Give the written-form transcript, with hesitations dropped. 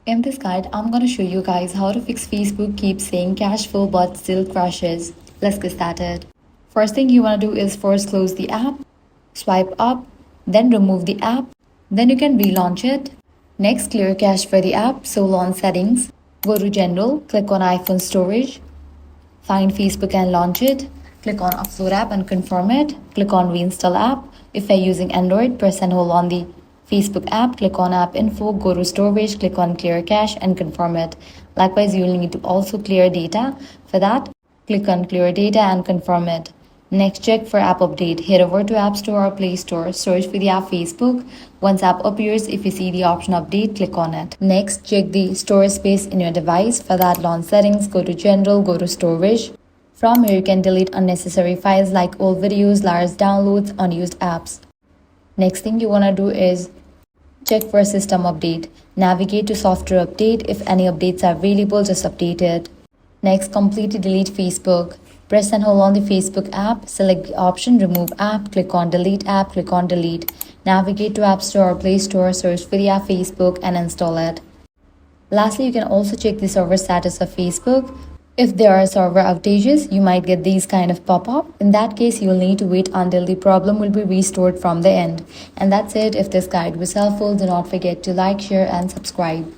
In this guide, I'm going to show you guys how to fix Facebook keeps saying cache full but still crashes. Let's get started. First thing you want to do is first close the app, swipe up, then remove the app, then you can relaunch it. Next, clear cache for the app, so launch settings, go to general, click on iPhone storage, find Facebook and launch it, click on upload app and confirm it, click on reinstall app. If you're using Android, press and hold on the Facebook app, click on app info, go to storage, click on clear cache and confirm it. Likewise, you'll need to also clear data. For that, click on clear data and confirm it. Next, check for app update. Head over to App Store or Play Store, search for the app Facebook. Once app appears, if you see the option update, click on it. Next, check the storage space in your device. For that, launch settings, go to general, go to storage. From here, you can delete unnecessary files like old videos, large downloads, unused apps. Next thing you want to do is check for system update. Navigate to software update. If any updates are available, just update it. Next, completely delete Facebook. Press and hold on the Facebook app, select the option remove app, click on delete app, click on delete. Navigate to App Store or Play Store, search for the app Facebook and install it. Lastly, you can also check the server status of Facebook. If there are server outages, you might get these kind of pop-up. In that case, you'll need to wait until the problem will be restored from the end. And that's it. If this guide was helpful, do not forget to like, share and subscribe.